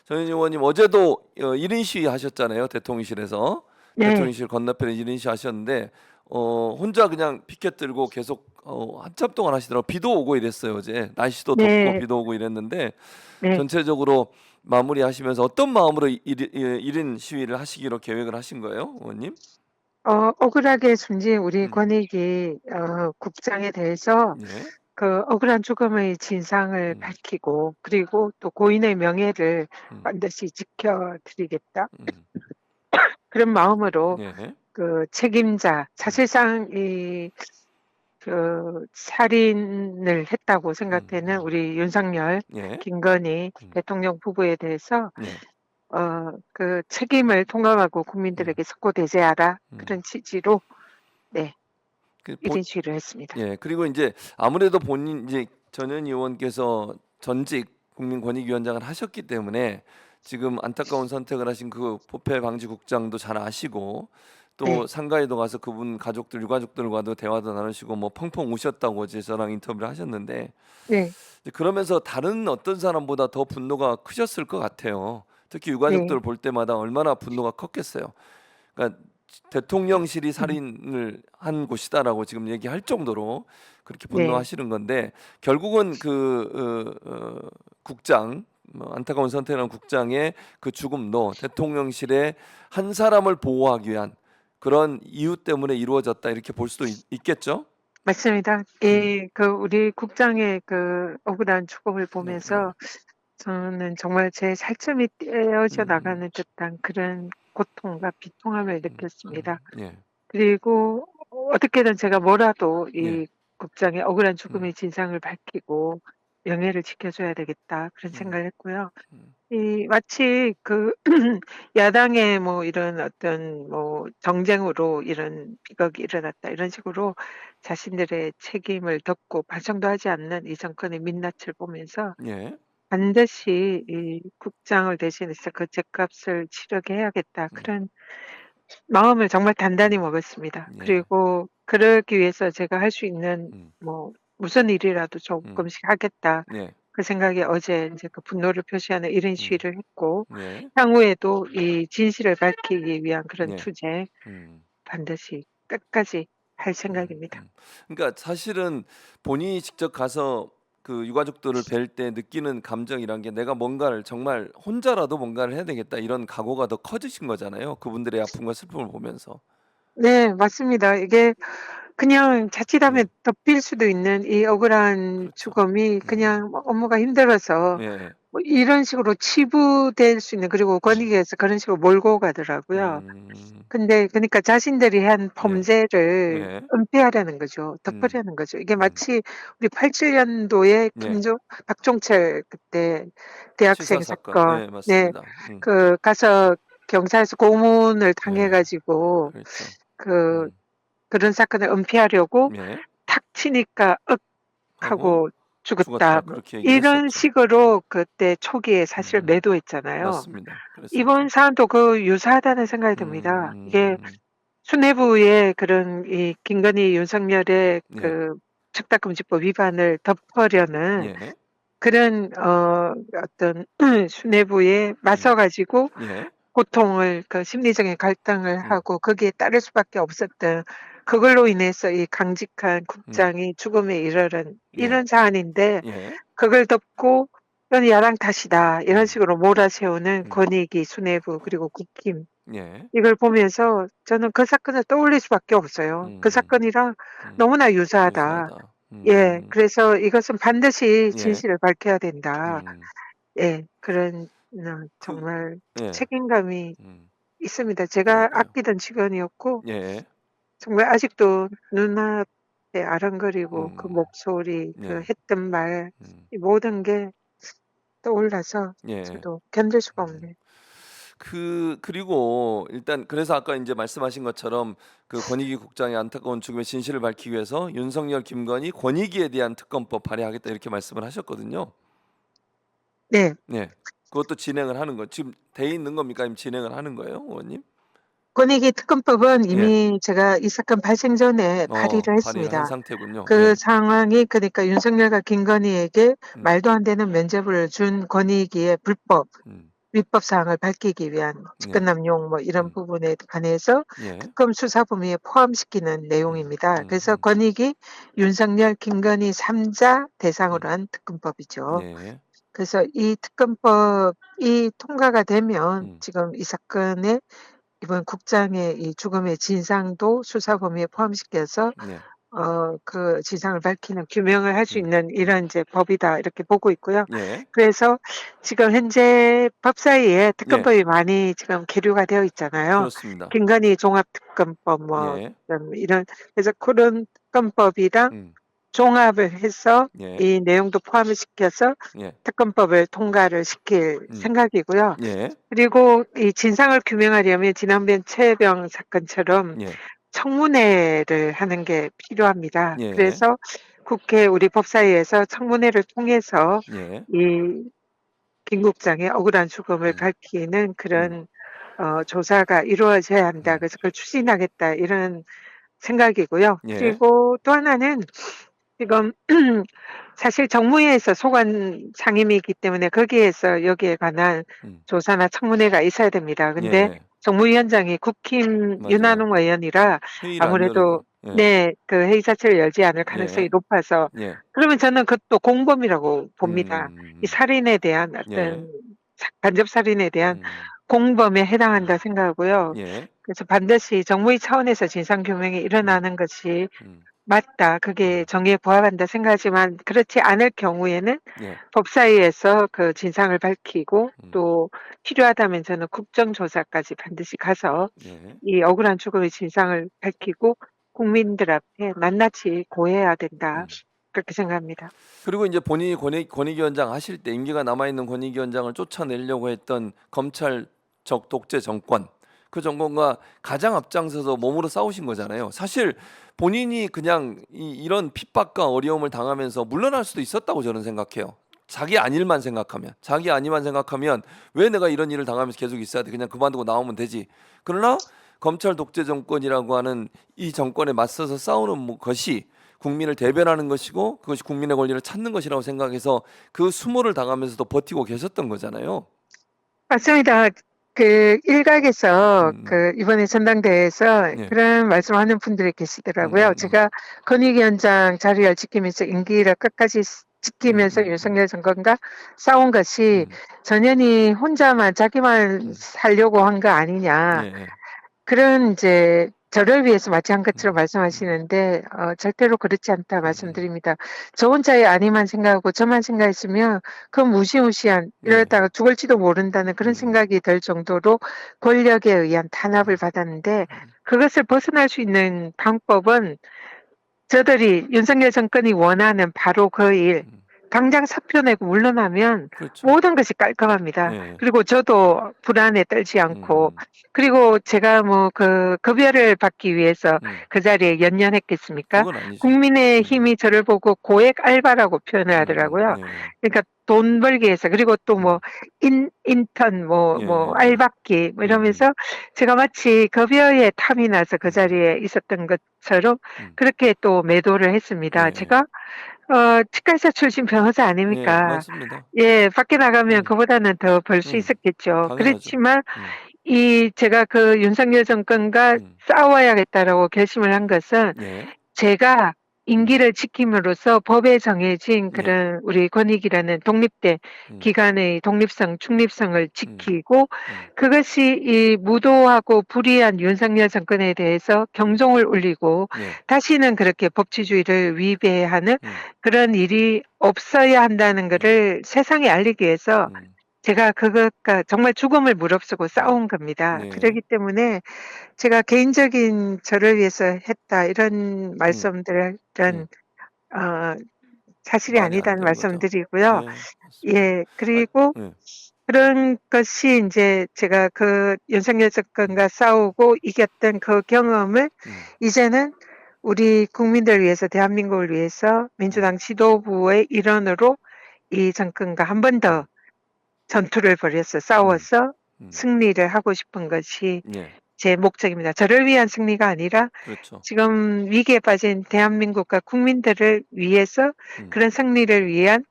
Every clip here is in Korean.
전현희 의원님 어제도 1인 시위 하셨잖아요. 대통령실에서. 네, 대통령실 건너편에 1인 시위 하셨는데 혼자 그냥 피켓 들고 계속 한참 동안 하시더라고요. 비도 오고 이랬어요. 어제 날씨도 덥고 네, 비도 오고 이랬는데 네. 전체적으로 마무리하시면서 어떤 마음으로 1인 시위를 하시기로 계획을 하신 거예요, 의원님? 억울하게 숨진 우리 음, 권익위 국장에 대해서 예, 그 억울한 죽음의 진상을 음, 밝히고 그리고 또 고인의 명예를 음, 반드시 지켜드리겠다. 음, 그런 마음으로 예, 그 책임자, 음, 사실상 이 그 살인을 했다고 생각되는 음, 우리 윤석열, 예, 김건희 음, 대통령 부부에 대해서 예, 그 책임을 통감하고 음, 국민들에게 속고대죄하라 음. 그런 취지로 네, 그 1인 시위를 했습니다. 예. 그리고 이제 아무래도 본인 이제 전현희 의원께서 전직 국민권익위원장을 하셨기 때문에 지금 안타까운 선택을 하신 그 부패 방지 국장도 잘 아시고 또 네, 상가에도 가서 그분 가족들 유가족들과도 대화도 나누시고 뭐 펑펑 우셨다고 어제 저랑 인터뷰를 하셨는데 네, 이제 그러면서 다른 어떤 사람보다 더 분노가 크셨을 것 같아요. 특히 네, 유가족들을 볼 때마다 얼마나 분노가 컸겠어요. 그러니까 대통령실이 음, 살인을 한 곳이다라고 지금 얘기할 정도로 그렇게 네, 분노하시는 건데 결국은 국장 안타까운 선택을 한 국장의 그 죽음도 대통령실의 한 사람을 보호하기 위한 그런 이유 때문에 이루어졌다 이렇게 볼 수도 있겠죠? 맞습니다. 음, 그 우리 국장의 그 억울한 죽음을 네, 네. 보면서 저는 정말 제 살점이 떼어져 음, 나가는 듯한 그런 고통과 비통함을 느꼈습니다. 예, 그리고 어떻게든 제가 뭐라도 예, 이 국장의 억울한 음, 죽음의 진상을 밝히고 명예를 지켜줘야 되겠다 그런 음, 생각을 했고요. 음, 이 마치 그 야당의 뭐 이런 어떤 뭐 정쟁으로 이런 비극이 일어났다 이런 식으로 자신들의 책임을 덮고 반성도 하지 않는 이 정권의 민낯을 보면서 예, 반드시 이 국장을 대신해서 그 죗값을 치르게 해야겠다. 음, 그런 마음을 정말 단단히 음, 먹었습니다. 예, 그리고 그러기 위해서 제가 할 수 있는 음, 뭐 무슨 일이라도 음, 조금씩 하겠다. 예, 그 생각에 어제 인제 그 분노를 표시하는 1인 음, 시위를 했고 예, 향후에도 이 진실을 밝히기 위한 그런 예. 투쟁 음. 반드시 끝까지 할 음, 생각입니다. 그러니까 사실은 본인이 직접 가서 그 유가족들을 뵐 때 느끼는 감정이란 게 내가 뭔가를 정말 혼자라도 뭔가를 해야 되겠다 이런 각오가 더 커지신 거잖아요. 그분들의 아픔과 슬픔을 보면서. 네 맞습니다. 이게 그냥 자칫하면 예, 덮일 수도 있는 이 억울한 그렇죠. 죽음이 음, 그냥 뭐 업무가 힘들어서 예, 뭐 이런 식으로 치부될 수 있는 그리고 음, 권익위에서 그런 식으로 몰고 가더라고요. 음, 근데 그러니까 자신들이 한 예, 범죄를 예, 은폐하려는 거죠. 음, 덮으려는 거죠. 이게 음, 마치 우리 87 년도에 예, 박종철 그때 치사 대학생 사건, 사건 예, 네. 맞습니다. 그 가서 경찰서 고문을 당해 예, 가지고 그렇죠. 그 음, 그런 사건을 은폐하려고 예, 탁 치니까 "윽." 하고 하고 죽었다 죽었다. 뭐 그렇게 얘기를 이런 했었죠. 식으로 그때 초기에 사실 음, 매도했잖아요. 맞습니다. 이번 그랬었죠. 사안도 그 유사하다는 생각이 듭니다. 이게 음, 수뇌부의 그런 이 김건희, 윤석열의 예, 그 청탁금지법 위반을 덮으려는 예, 그런 어떤 수뇌부에 맞서 음, 가지고 예, 고통을 그 심리적인 갈등을 음, 하고 거기에 따를 수밖에 없었던 그걸로 인해서 이 강직한 음, 국장이 죽음에 이르는 예, 이런 사안인데 예, 그걸 덮고 "이건 야당 탓이다." 이런 음, 식으로 몰아세우는 음, 권익위, 수뇌부 그리고 국힘 예, 이걸 보면서 저는 그 사건을 떠올릴 수밖에 없어요. 그 음, 사건이랑 음, 너무나 유사하다. 유사하다. 예. 그래서 이것은 반드시 예, 진실을 밝혀야 된다. 음, 예. 그런 그, 정말 예, 책임감이 음, 있습니다. 제가 그러니까요. 아끼던 직원이었고 예, 정말 아직도 눈앞에 아른거리고 그 음, 목소리, 그 예, 했던 말 음, 이 모든 게 떠올라서 예. 저도 견딜 수가 없네요. 그리고 일단 그래서 아까 인제 말씀하신 것처럼 그 권익위 국장의 안타까운 죽음의 진실을 밝히기 위해서 윤석열, 김건희 권익위에 대한 특검법 발의하겠다 이렇게 말씀을 하셨거든요. 네. 네. 그것도 진행을 하는 거 지금 돼 있는 겁니까? 아니면 진행을 하는 거예요, 의원님? 권익위 특검법은 예. 이미 제가 이 사건 발생 전에 발의를 발의를 한 했습니다. 상태군요. 그 예. 상황이 그러니까 윤석열과 김건희에게 음. 말도 안 되는 면죄부를 준 권익위의 불법 음. 위법 사항을 밝히기 위한 예. 직권남용 뭐 이런 음. 부분에 관해서 예. 특검 수사 범위에 포함시키는 내용입니다. 그래서 권익위, 윤석열, 김건희 3자 대상으로 한 특검법이죠. 예. 그래서 이 특검법이 통과가 되면 지금 이 사건의 이번 국장의 이 죽음의 진상도 수사 범위에 포함시켜서 예. 그 진상을 밝히는 규명을 할 수 음. 있는 이런 이제 법이다 이렇게 보고 있고요. 예. 그래서 지금 현재 법 사이에 예. 특검법이 많이 지금 계류가 되어 있잖아요. 그렇습니다. 김건희 종합특검법 뭐 예. 이런 그래서 그런 특검법이랑 음. 종합을 해서 예. 이 내용도 포함을 시켜서 예. 특검법을 통과를 시킬 생각이고요. 예. 그리고 이 진상을 규명하려면 지난번 최혜병 사건처럼 예. 청문회를 하는 게 필요합니다. 예. 그래서 국회 우리 법사위에서 청문회를 통해서 예. 이 김 국장의 억울한 죽음을 밝히는 그런 조사가 이루어져야 한다. 그래서 그걸 추진하겠다 이런 생각이고요. 예. 그리고 또 하나는 지금 사실 정무위에서 소관 상임이기 때문에 거기에서 여기에 관한 조사나 청문회가 있어야 됩니다. 근데 예. 정무위원장이 국힘 맞아요. 윤한홍 의원이라 회의를 안 아무래도 열고. 예. 네, 그 회의 자체를 열지 않을 가능성이 예. 높아서 예. 그러면 저는 그것도 공범이라고 봅니다. 이 살인에 대한 예. 어떤 간접 살인에 대한 음. 공범에 해당한다 생각하고요. 예. 그래서 반드시 정무위 차원에서 진상 규명이 일어나는 것이 맞다. 그게 정의에 부합한다 생각하지만 그렇지 않을 경우에는 예. 법사위에서 그 진상을 밝히고 또 필요하다면 저는 국정조사까지 반드시 가서 예. 이 억울한 죽음의 진상을 밝히고 국민들 앞에 낱낱이 고해야 된다. 그렇게 생각합니다. 그리고 이제 본인이 권익위원장 하실 때 임기가 남아 있는 권익위원장을 쫓아내려고 했던 검찰적 독재 정권, 그 정권과 가장 앞장서서 몸으로 싸우신 거잖아요. 사실 본인이 그냥 이런 핍박과 어려움을 당하면서 물러날 수도 있었다고 저는 생각해요. 자기 안일만 생각하면, 자기 안위만 생각하면 왜 내가 이런 일을 당하면서 계속 있어야 돼? 그냥 그만두고 나오면 되지. 그러나 검찰 독재 정권이라고 하는 이 정권에 맞서서 싸우는 것이 국민을 대변하는 것이고 그것이 국민의 권리를 찾는 것이라고 생각해서 그 수모를 당하면서도 버티고 계셨던 거잖아요. 맞습니다. 그 일각에서 그 이번에 전당대회에서 예. 그런 말씀하는 분들이 계시더라고요. 제가 권익위원장 자리를 지키면서 임기를 끝까지 지키면서 윤석열 정권과 싸운 것이 전현희 혼자만 자기만 살려고 한 거 아니냐. 예. 그런 이제 저를 위해서 마치 한 것처럼 말씀하시는데 절대로 그렇지 않다 말씀드립니다. 저 혼자의 안위만 생각하고 저만 생각했으면 그 무시무시한 이러다가 죽을지도 모른다는 그런 생각이 들 정도로 권력에 의한 탄압을 받았는데 그것을 벗어날 수 있는 방법은 저들이 윤석열 정권이 원하는 바로 그 일, 당장 사표 내고 물러나면 그렇죠. 모든 것이 깔끔합니다. 예. 그리고 저도 불안에 떨지 않고, 그리고 제가 뭐 그 급여를 받기 위해서 그 자리에 연연했겠습니까? 그건 아니죠. 국민의 힘이 저를 보고 고액 알바라고 표현을 하더라고요. 예. 그러니까 돈 벌기 위해서, 그리고 또 뭐 인턴 뭐 예. 알박기 뭐 이러면서 제가 마치 급여에 탐이 나서 그 자리에 있었던 것처럼 그렇게 또 매도를 했습니다. 예. 제가 치과의사 출신 변호사 예. 아닙니까? 맞습니다. 예, 밖에 나가면 그보다는 더 벌 수 있었겠죠. 당연하죠. 그렇지만 제가 그 윤석열 정권과 싸워야겠다라고 결심을 한 것은 예. 제가 임기를 지킴으로써 법에 정해진 예. 그런 우리 권익이라는 독립된 기관의 독립성, 중립성을 지키고 그것이 이 무도하고 불의한 윤석열 정권에 대해서 경종을 울리고 예. 다시는 그렇게 법치주의를 위배하는 그런 일이 없어야 한다는 것을 세상에 알리기 위해서 제가 그것과 정말 죽음을 무릅쓰고 싸운 겁니다. 네. 그렇기 때문에 제가 개인적인 저를 위해서 했다 이런 말씀들은 사실이 말이 안 아니다는 되는 거죠. 말씀드리고요. 예. 예, 그리고 예. 그런 것이 이제 제가 그 윤석열 정권과 싸우고 이겼던 그 경험을 이제는 우리 국민들 위해서 대한민국을 위해서 민주당 지도부의 일원으로 이 정권과 한 번 더 전투를 벌여서 싸워서 승리를 하고 싶은 것이 예. 제 목적입니다. 저를 위한 승리가 아니라 그렇죠. 지금 위기에 빠진 대한민국과 국민들을 위해서 그런 승리를 위한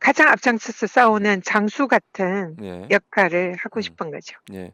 가장 앞장서서 싸우는 장수 같은 예. 역할을 하고 음. 싶은 거죠. 예.